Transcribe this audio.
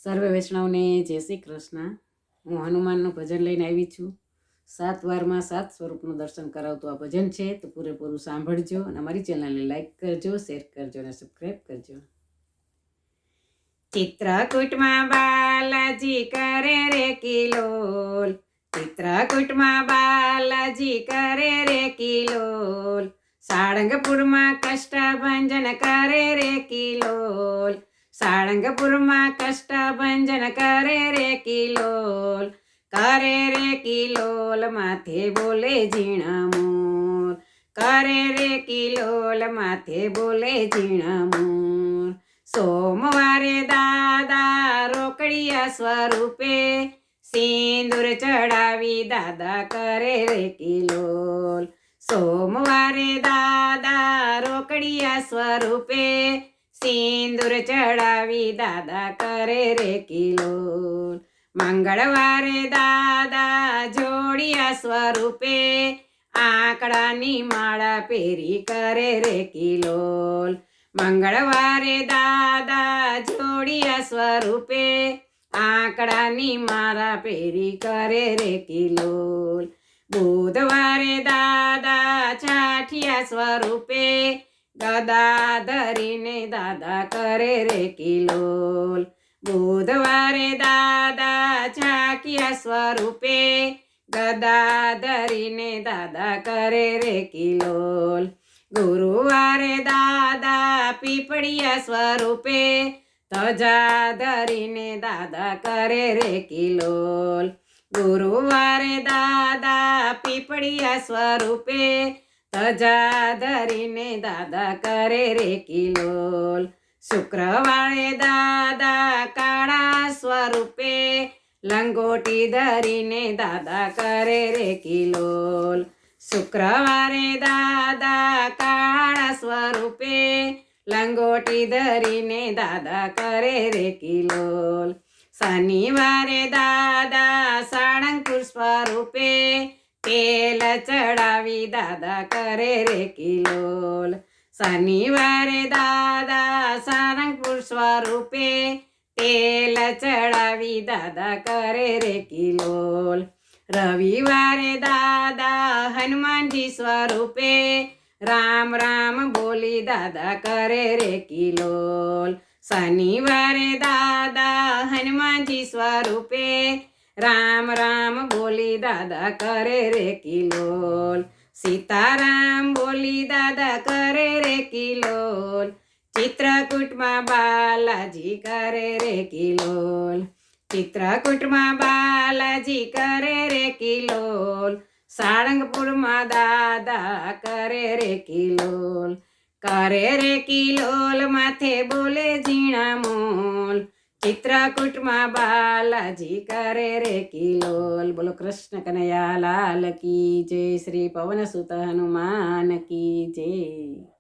સર્વે વૈષ્ણવને જય શ્રી કૃષ્ણ। હું હનુમાનનું ભજન લઈને આવી છું। 7 વારમાં 7 સ્વરૂપનું દર્શન કરાવતું આ ભજન છે, તો પૂરેપૂરું સાંભળજો અને અમારી ચેનલને લાઈક કરજો, શેર કરજો અને સબસ્ક્રાઈબ કરજો। ચિત્રકૂટમાં બાલાજી કરે રે કિલોલ, ચિત્રકૂટમાં બાલાજી કરે રે કિલોલ, સાળંગપુરમાં કષ્ટભંજન કરે રે કિલોલ, સાળંગપુરમાં કષ્ટભંજન કરે રે કિલોલ, કરે રે કિલોલ માથે બોલે ઝીણા મોર, કરે રે કિલોલ માથે બોલે ઝીણા મોર। સોમવારે દાદા રોકડિયા સ્વરૂપે, સિંદૂર ચડાવી દાદા કરે રે કિલોલ, સોમવારે દાદા રોકડિયા સ્વરૂપે, સિંદૂર ચડાવી દાદા કરે રે કિલોલ, મંગળવારે દાદા જોડિયા સ્વરૂપે, આંકડાની માળા પહેરી કરે રે કિલોલ, મંગળવારે દાદા જોડિયા સ્વરૂપે, આંકડાની માળા પહેરી કરે રે કિલોલ, બુધવારે દાદા છાઠિયા સ્વરૂપે, ગદા ધરીને દાદા કરે રે કિલોલ, બુધવારે દાદા છાકિયા સ્વરૂપે, ગદા ધરીને દાદા કરે રે કિલોલ, ગુરુવારે દાદા પીપળિયા સ્વરૂપે, ધજા ધરીને દાદા કરે રે કિલોલ, ગુરુવારે દાદા પીપળિયા સ્વરૂપે, ધજા ધરીને દાદા કરે રે કિલોલ, શુક્રવારે દાદા કાળા સ્વરૂપે, લંગોટી ધરીને દાદા કરે રે કિલોલ, શુક્રવારે દાદા કાળા સ્વરૂપે, લંગોટી ધરીને દાદા કરે રે કિલોલ, શનિવારે દાદા સાળંગપુર સ્વરૂપે, તેલ ચડાવી દાદા કરે રે કિલોલ, શનિવારે દાદા સાળંગપુર સ્વરૂપે, તેલ ચડાવી દાદા કરે રે કિલોલ, રવિવારે દાદા હનુમાનજી સ્વરૂપે, રામ રામ બોલી દાદા કરે રે કિલોલ, શનિવારે દાદા હનુમાનજી સ્વરૂપે, રામ રામ બોલી દાદા કરે રે કિલોલ, સીતારામ બોલી દાદા કરે રે કિલોલ, ચિત્રકૂટમાં બાલાજી કરે રે કિલોલ, ચિત્રકૂટમાં બાલાજી કરે રે કિલોલ, સાળંગપુરમાં દાદા કરે રે કિલોલ, કરે રે કિલોલ માથે બોલે ઝીણા મોલ, ચિત્રકૂટમાં બાલાજી કરે રે કિલોલ। બોલો કૃષ્ણ કનૈયા લાલ કી જય, શ્રી પવન સુત હનુમાન કી જય।